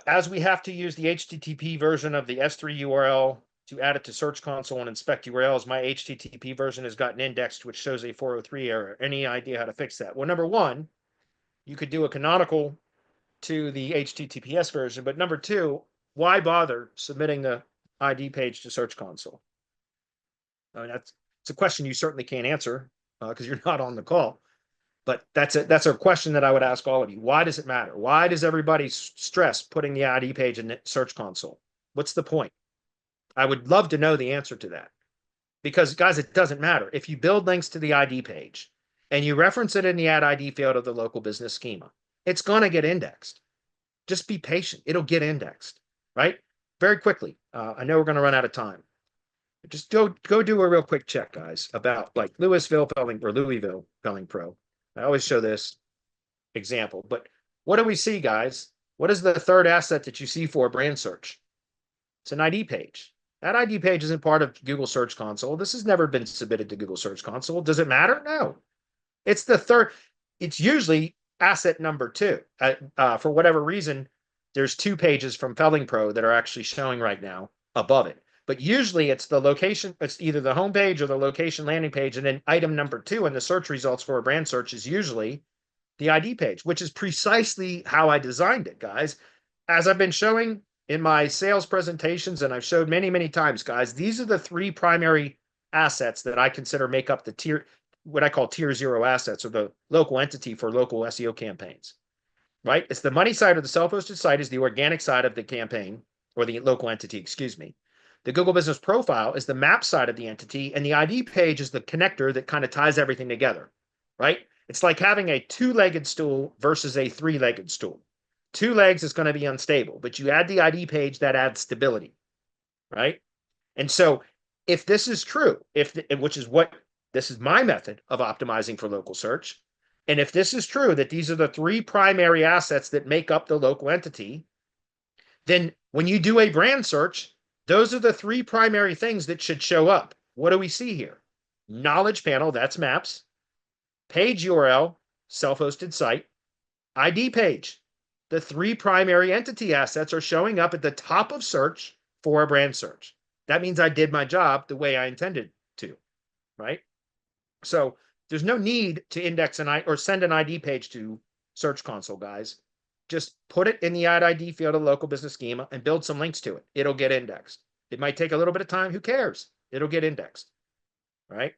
as we have to use the HTTP version of the S3 URL to add it to Search Console and inspect URLs, my HTTP version has gotten indexed, which shows a 403 error. Any idea how to fix that? Well, number one, you could do a canonical to the HTTPS version, but number two, why bother submitting the ID page to Search Console? I mean, it's a question you certainly can't answer because you're not on the call. But that's a question that I would ask all of you. Why does it matter? Why does everybody stress putting the ID page in the Search Console? What's the point? I would love to know the answer to that. Because, guys, it doesn't matter. If you build links to the ID page and you reference it in the add ID field of the local business schema, it's going to get indexed. Just be patient. It'll get indexed, right? Very quickly. I know we're going to run out of time. Just go do a real quick check, guys, about like Louisville Pelling Pro. I always show this example, but what do we see, guys? What is the third asset that you see for a brand search? It's an ID page. That ID page isn't part of Google Search Console. This has never been submitted to Google Search Console. Does it matter? No. It's the third. It's usually asset number two. For whatever reason, there's 2 pages from Felling Pro that are actually showing right now above it. But usually it's the location, it's either the home page or the location landing page. And then item number 2 in the search results for a brand search is usually the ID page, which is precisely how I designed it, guys. As I've been showing in my sales presentations, and I've showed many, many times, guys, these are the 3 primary assets that I consider make up the tier, what I call tier 0 assets, or the local entity for local SEO campaigns, right? It's the money side of the self-hosted site is the organic side of the campaign, or the local entity, excuse me. The Google Business Profile is the map side of the entity, and the ID page is the connector that kind of ties everything together, right? It's like having a 2-legged stool versus a 3-legged stool. 2 legs is going to be unstable, but you add the ID page, that adds stability, right? And so if this is true, which is what this is my method of optimizing for local search, and if this is true, that these are the 3 primary assets that make up the local entity, then when you do a brand search, those are the 3 primary things that should show up. What do we see here? Knowledge panel, that's maps. Page URL, self-hosted site. ID page. The 3 primary entity assets are showing up at the top of search for a brand search. That means I did my job the way I intended to, right? So there's no need to index or send an ID page to Search Console, guys. Just put it in the add ID field of the local business schema and build some links to it. It'll get indexed. It might take a little bit of time. Who cares? It'll get indexed, right?